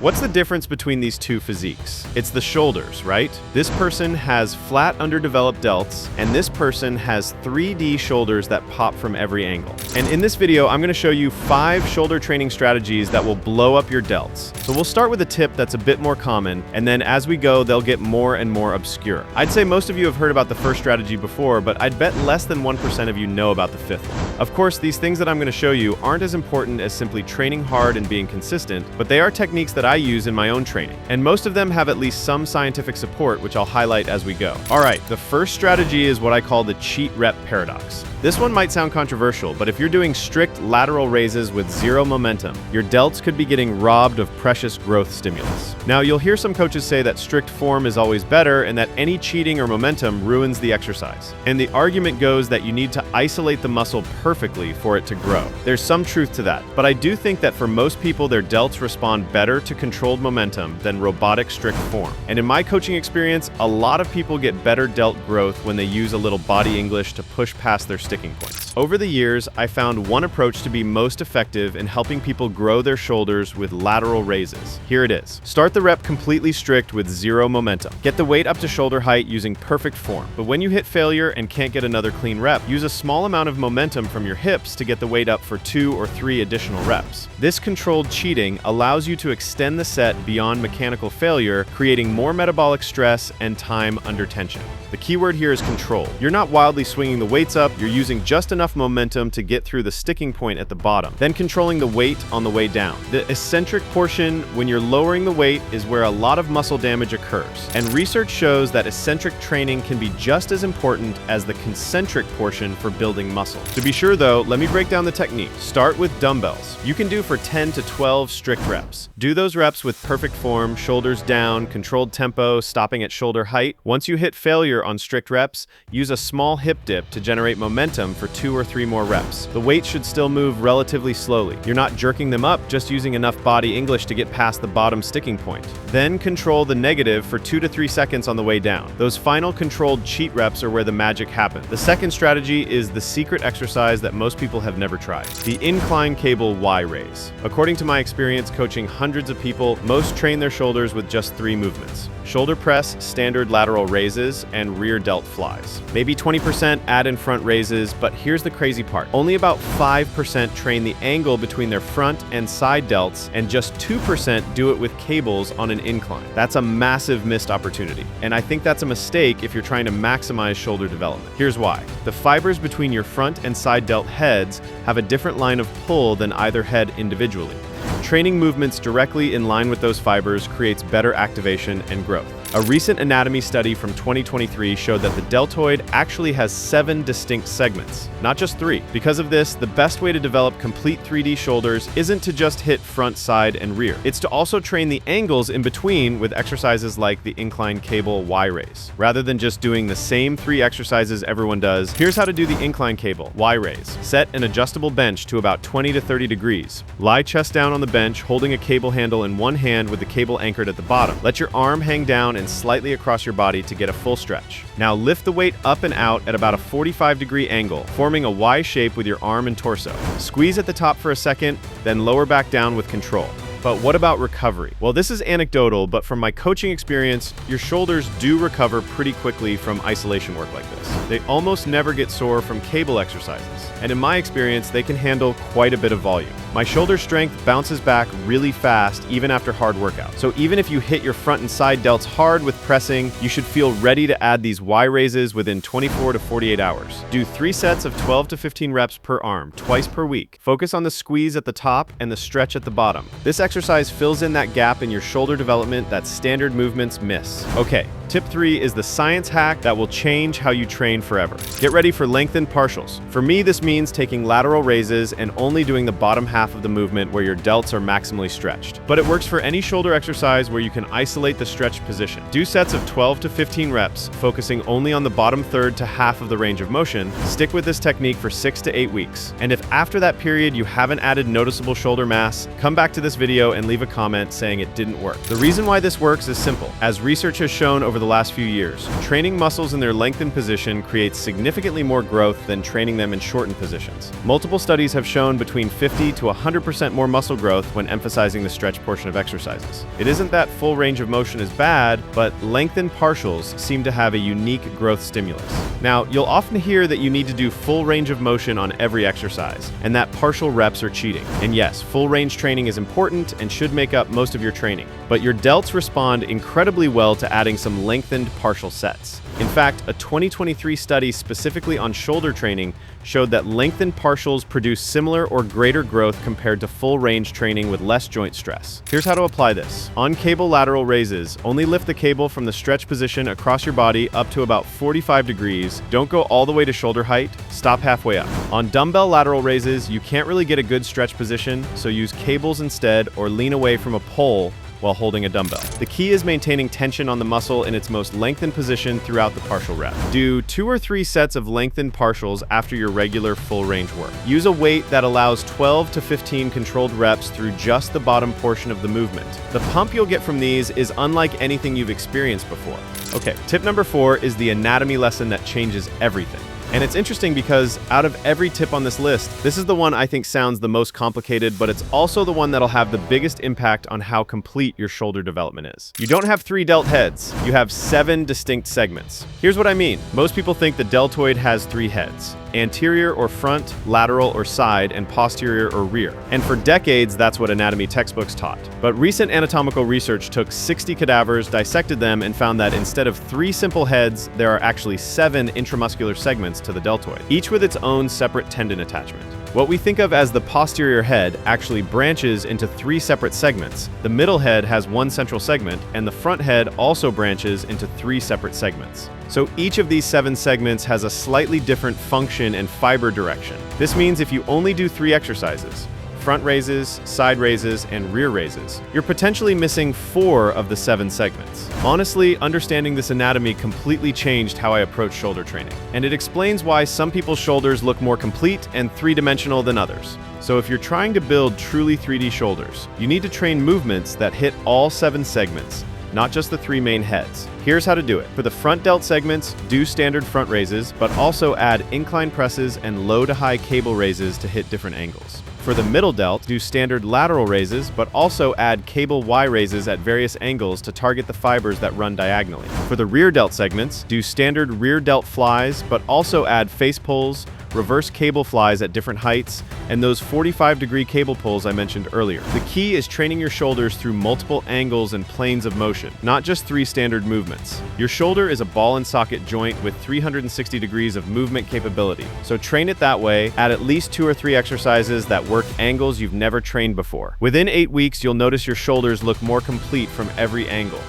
What's the difference between these two physiques? It's the shoulders, right? This person has flat, underdeveloped delts, and this person has 3D shoulders that pop from every angle. And in this video, I'm going to show you 5 shoulder training strategies that will blow up your delts. So we'll start with a tip that's a bit more common, and then as we go, they'll get more and more obscure. I'd say most of you have heard about the first strategy before, but I'd bet less than 1% of you know about the 5th one. Of course, these things that I'm going to show you aren't as important as simply training hard and being consistent, but they are techniques that I use in my own training. And most of them have at least some scientific support, which I'll highlight as we go. All right, the first strategy is what I call the cheat rep paradox. This one might sound controversial, but if you're doing strict lateral raises with zero momentum, your delts could be getting robbed of precious growth stimulus. Now, you'll hear some coaches say that strict form is always better and that any cheating or momentum ruins the exercise. And the argument goes that you need to isolate the muscle perfectly for it to grow. There's some truth to that, but I do think that for most people, their delts respond better to controlled momentum than robotic strict form. And in my coaching experience, a lot of people get better delt growth when they use a little body English to push past their sticking points. Over the years, I found one approach to be most effective in helping people grow their shoulders with lateral raises. Here it is. Start the rep completely strict with zero momentum. Get the weight up to shoulder height using perfect form. But when you hit failure and can't get another clean rep, use a small amount of momentum from your hips to get the weight up for 2 or 3 additional reps. This controlled cheating allows you to extend the set beyond mechanical failure, creating more metabolic stress and time under tension. The key word here is control. You're not wildly swinging the weights up, you're using just enough momentum to get through the sticking point at the bottom, then controlling the weight on the way down. The eccentric portion, when you're lowering the weight, is where a lot of muscle damage occurs. And research shows that eccentric training can be just as important as the concentric portion for building muscle. To be sure though, let me break down the technique. Start with dumbbells. You can do for 10 to 12 strict reps. Do those reps with perfect form, shoulders down, controlled tempo, stopping at shoulder height. Once you hit failure on strict reps, use a small hip dip to generate momentum for 2 or 3 more reps. The weight should still move relatively slowly. You're not jerking them up, just using enough body English to get past the bottom sticking point. Then control the negative for 2 to 3 seconds on the way down. Those final controlled cheat reps are where the magic happens. The second strategy is the secret exercise that most people have never tried, the incline cable Y raise. According to my experience coaching hundreds of people, most train their shoulders with just 3 movements: shoulder press, standard lateral raises, and rear delt flies. Maybe 20% add in front raises, but here's the crazy part. Only about 5% train the angle between their front and side delts, and just 2% do it with cables on an incline. That's a massive missed opportunity. And I think that's a mistake if you're trying to maximize shoulder development. Here's why. The fibers between your front and side delt heads have a different line of pull than either head individually. Training movements directly in line with those fibers creates better activation and growth. A recent anatomy study from 2023 showed that the deltoid actually has 7 distinct segments, not just 3. Because of this, the best way to develop complete 3D shoulders isn't to just hit front, side, and rear. It's to also train the angles in between with exercises like the incline cable Y raise. Rather than just doing the same 3 exercises everyone does, here's how to do the incline cable Y raise. Set an adjustable bench to about 20 to 30 degrees. Lie chest down on the bench, holding a cable handle in one hand with the cable anchored at the bottom. Let your arm hang down and slightly across your body to get a full stretch. Now lift the weight up and out at about a 45-degree angle, forming a Y shape with your arm and torso. Squeeze at the top for a second, then lower back down with control. But what about recovery? Well, this is anecdotal, but from my coaching experience, your shoulders do recover pretty quickly from isolation work like this. They almost never get sore from cable exercises. And in my experience, they can handle quite a bit of volume. My shoulder strength bounces back really fast even after hard workouts. So even if you hit your front and side delts hard with pressing, you should feel ready to add these Y raises within 24 to 48 hours. Do 3 sets of 12 to 15 reps per arm, twice per week. Focus on the squeeze at the top and the stretch at the bottom. This exercise fills in that gap in your shoulder development that standard movements miss. Okay, tip 3 is the science hack that will change how you train forever. Get ready for lengthened partials. For me, this means taking lateral raises and only doing the bottom half of the movement where your delts are maximally stretched. But it works for any shoulder exercise where you can isolate the stretch position. Do sets of 12 to 15 reps, focusing only on the bottom third to half of the range of motion. Stick with this technique for 6 to 8 weeks. And if after that period you haven't added noticeable shoulder mass, come back to this video and leave a comment saying it didn't work. The reason why this works is simple. As research has shown over over the last few years. Training muscles in their lengthened position creates significantly more growth than training them in shortened positions. Multiple studies have shown between 50 to 100% more muscle growth when emphasizing the stretch portion of exercises. It isn't that full range of motion is bad, but lengthened partials seem to have a unique growth stimulus. Now, you'll often hear that you need to do full range of motion on every exercise, and that partial reps are cheating. And yes, full range training is important and should make up most of your training, but your delts respond incredibly well to adding some lengthened partial sets. In fact, a 2023 study specifically on shoulder training showed that lengthened partials produce similar or greater growth compared to full range training with less joint stress. Here's how to apply this. On cable lateral raises, only lift the cable from the stretch position across your body up to about 45 degrees. Don't go all the way to shoulder height, stop halfway up. On dumbbell lateral raises, you can't really get a good stretch position, so use cables instead or lean away from a pole while holding a dumbbell. The key is maintaining tension on the muscle in its most lengthened position throughout the partial rep. Do 2 or 3 sets of lengthened partials after your regular full range work. Use a weight that allows 12 to 15 controlled reps through just the bottom portion of the movement. The pump you'll get from these is unlike anything you've experienced before. Okay, tip number 4 is the anatomy lesson that changes everything. And it's interesting because out of every tip on this list, this is the one I think sounds the most complicated, but it's also the one that'll have the biggest impact on how complete your shoulder development is. You don't have 3 delt heads, you have 7 distinct segments. Here's what I mean. Most people think the deltoid has 3 heads: anterior or front, lateral or side, and posterior or rear. And for decades, that's what anatomy textbooks taught. But recent anatomical research took 60 cadavers, dissected them, and found that instead of 3 simple heads, there are actually 7 intramuscular segments to the deltoid, each with its own separate tendon attachment. What we think of as the posterior head actually branches into 3 separate segments. The middle head has 1 central segment, and the front head also branches into 3 separate segments. So each of these 7 segments has a slightly different function and fiber direction. This means if you only do 3 exercises, front raises, side raises, and rear raises, you're potentially missing 4 of the 7 segments. Honestly, understanding this anatomy completely changed how I approach shoulder training, and it explains why some people's shoulders look more complete and 3-dimensional than others. So if you're trying to build truly 3D shoulders, you need to train movements that hit all 7 segments, not just the 3 main heads. Here's how to do it. For the front delt segments, do standard front raises, but also add incline presses and low to high cable raises to hit different angles. For the middle delt, do standard lateral raises, but also add cable Y raises at various angles to target the fibers that run diagonally. For the rear delt segments, do standard rear delt flies, but also add face pulls, reverse cable flies at different heights, and those 45-degree cable pulls I mentioned earlier. The key is training your shoulders through multiple angles and planes of motion, not just 3 standard movements. Your shoulder is a ball and socket joint with 360 degrees of movement capability, so train it that way. Add at least 2 or 3 exercises that work angles you've never trained before. Within 8 weeks, you'll notice your shoulders look more complete from every angle.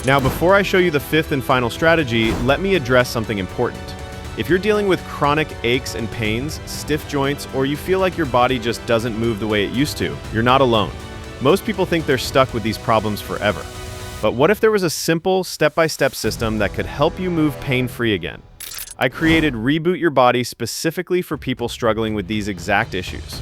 Now, before I show you the 5th and final strategy, let me address something important. If you're dealing with chronic aches and pains, stiff joints, or you feel like your body just doesn't move the way it used to, you're not alone. Most people think they're stuck with these problems forever. But what if there was a simple step-by-step system that could help you move pain-free again? I created Reboot Your Body specifically for people struggling with these exact issues.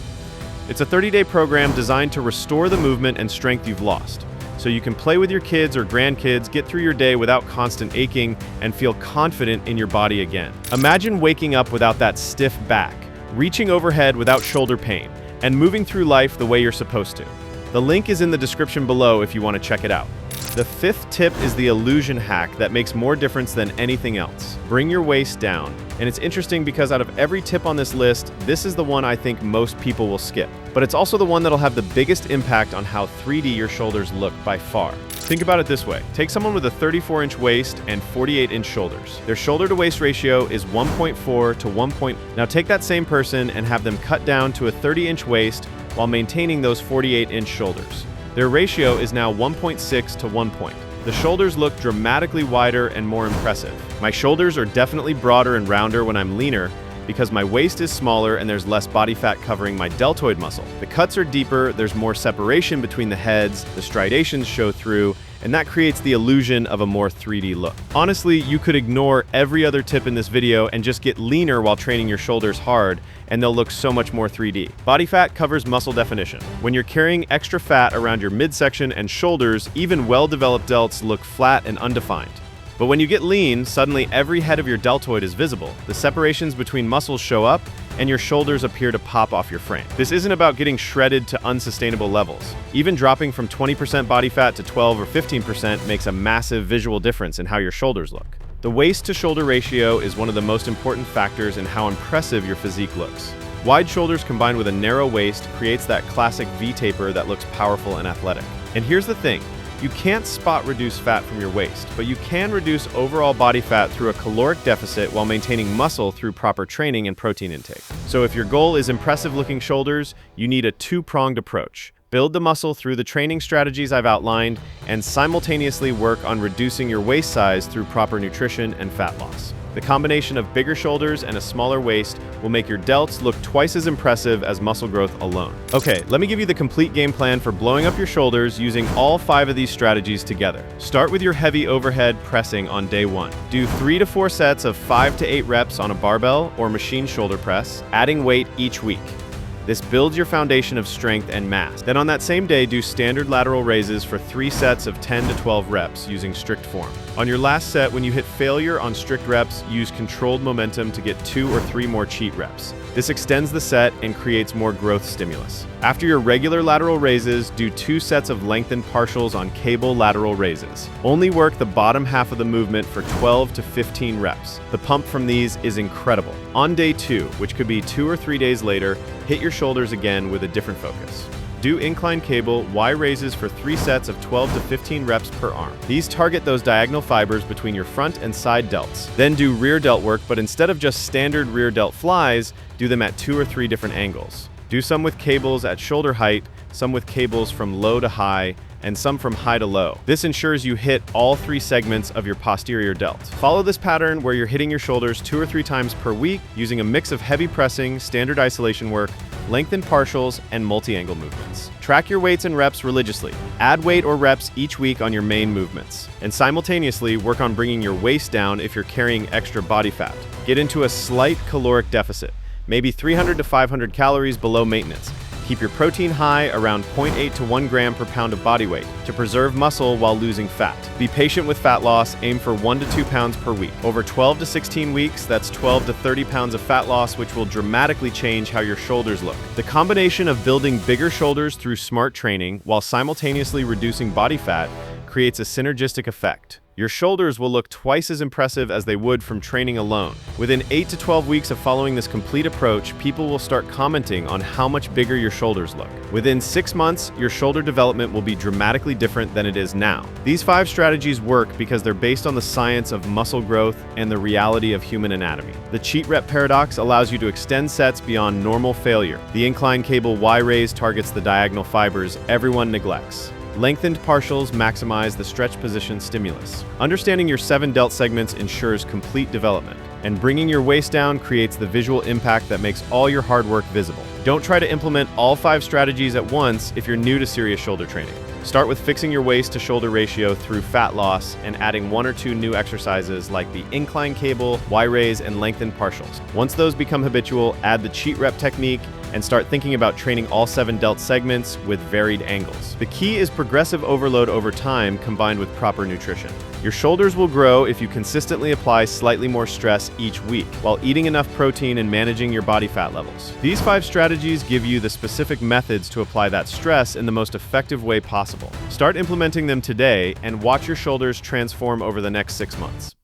It's a 30-day program designed to restore the movement and strength you've lost, so you can play with your kids or grandkids, get through your day without constant aching, and feel confident in your body again. Imagine waking up without that stiff back, reaching overhead without shoulder pain, and moving through life the way you're supposed to. The link is in the description below if you want to check it out. The 5th tip is the illusion hack that makes more difference than anything else. Bring your waist down. And it's interesting because out of every tip on this list, this is the one I think most people will skip. But it's also the one that'll have the biggest impact on how 3D your shoulders look by far. Think about it this way. Take someone with a 34-inch waist and 48-inch shoulders. Their shoulder-to-waist ratio is 1.4 to 1. Now take that same person and have them cut down to a 30-inch waist while maintaining those 48-inch shoulders. Their ratio is now 1.6 to 1. The shoulders look dramatically wider and more impressive. My shoulders are definitely broader and rounder when I'm leaner because my waist is smaller and there's less body fat covering my deltoid muscle. The cuts are deeper, there's more separation between the heads, the striations show through, and that creates the illusion of a more 3D look. Honestly, you could ignore every other tip in this video and just get leaner while training your shoulders hard, and they'll look so much more 3D. Body fat covers muscle definition. When you're carrying extra fat around your midsection and shoulders, even well-developed delts look flat and undefined. But when you get lean, suddenly every head of your deltoid is visible, the separations between muscles show up, and your shoulders appear to pop off your frame. This isn't about getting shredded to unsustainable levels. Even dropping from 20% body fat to 12 or 15% makes a massive visual difference in how your shoulders look. The waist-to-shoulder ratio is one of the most important factors in how impressive your physique looks. Wide shoulders combined with a narrow waist creates that classic V-taper that looks powerful and athletic. And here's the thing. You can't spot reduce fat from your waist, but you can reduce overall body fat through a caloric deficit while maintaining muscle through proper training and protein intake. So if your goal is impressive-looking shoulders, you need a two-pronged approach. Build the muscle through the training strategies I've outlined, and simultaneously work on reducing your waist size through proper nutrition and fat loss. The combination of bigger shoulders and a smaller waist will make your delts look twice as impressive as muscle growth alone. Okay, let me give you the complete game plan for blowing up your shoulders using all 5 of these strategies together. Start with your heavy overhead pressing on day 1. Do 3 to 4 sets of 5 to 8 reps on a barbell or machine shoulder press, adding weight each week. This builds your foundation of strength and mass. Then on that same day, do standard lateral raises for 3 sets of 10 to 12 reps using strict form. On your last set, when you hit failure on strict reps, use controlled momentum to get 2 or 3 more cheat reps. This extends the set and creates more growth stimulus. After your regular lateral raises, do 2 sets of lengthened partials on cable lateral raises. Only work the bottom half of the movement for 12 to 15 reps. The pump from these is incredible. On day 2, which could be 2 or 3 days later, hit your shoulders again with a different focus. Do incline cable Y raises for 3 sets of 12 to 15 reps per arm. These target those diagonal fibers between your front and side delts. Then do rear delt work, but instead of just standard rear delt flies, do them at 2 or 3 different angles. Do some with cables at shoulder height, some with cables from low to high, and some from high to low. This ensures you hit all 3 segments of your posterior delt. Follow this pattern where you're hitting your shoulders 2 or 3 times per week using a mix of heavy pressing, standard isolation work, lengthened partials, and multi-angle movements. Track your weights and reps religiously. Add weight or reps each week on your main movements. And simultaneously work on bringing your waist down if you're carrying extra body fat. Get into a slight caloric deficit, maybe 300 to 500 calories below maintenance. Keep your protein high around 0.8 to 1 gram per pound of body weight to preserve muscle while losing fat. Be patient with fat loss, aim for 1 to 2 pounds per week. Over 12 to 16 weeks, that's 12 to 30 pounds of fat loss, which will dramatically change how your shoulders look. The combination of building bigger shoulders through smart training while simultaneously reducing body fat creates a synergistic effect. Your shoulders will look twice as impressive as they would from training alone. Within 8 to 12 weeks of following this complete approach, people will start commenting on how much bigger your shoulders look. Within 6 months, your shoulder development will be dramatically different than it is now. These 5 strategies work because they're based on the science of muscle growth and the reality of human anatomy. The cheat rep paradox allows you to extend sets beyond normal failure. The incline cable Y raise targets the diagonal fibers everyone neglects. Lengthened partials maximize the stretch position stimulus. Understanding your 7 delt segments ensures complete development, and bringing your waist down creates the visual impact that makes all your hard work visible. Don't try to implement all 5 strategies at once if you're new to serious shoulder training. Start with fixing your waist to shoulder ratio through fat loss and adding 1 or 2 new exercises like the incline cable, Y raise, and lengthened partials. Once those become habitual, add the cheat rep technique and start thinking about training all 7 delt segments with varied angles. The key is progressive overload over time combined with proper nutrition. Your shoulders will grow if you consistently apply slightly more stress each week while eating enough protein and managing your body fat levels. These 5 strategies give you the specific methods to apply that stress in the most effective way possible. Start implementing them today and watch your shoulders transform over the next 6 months.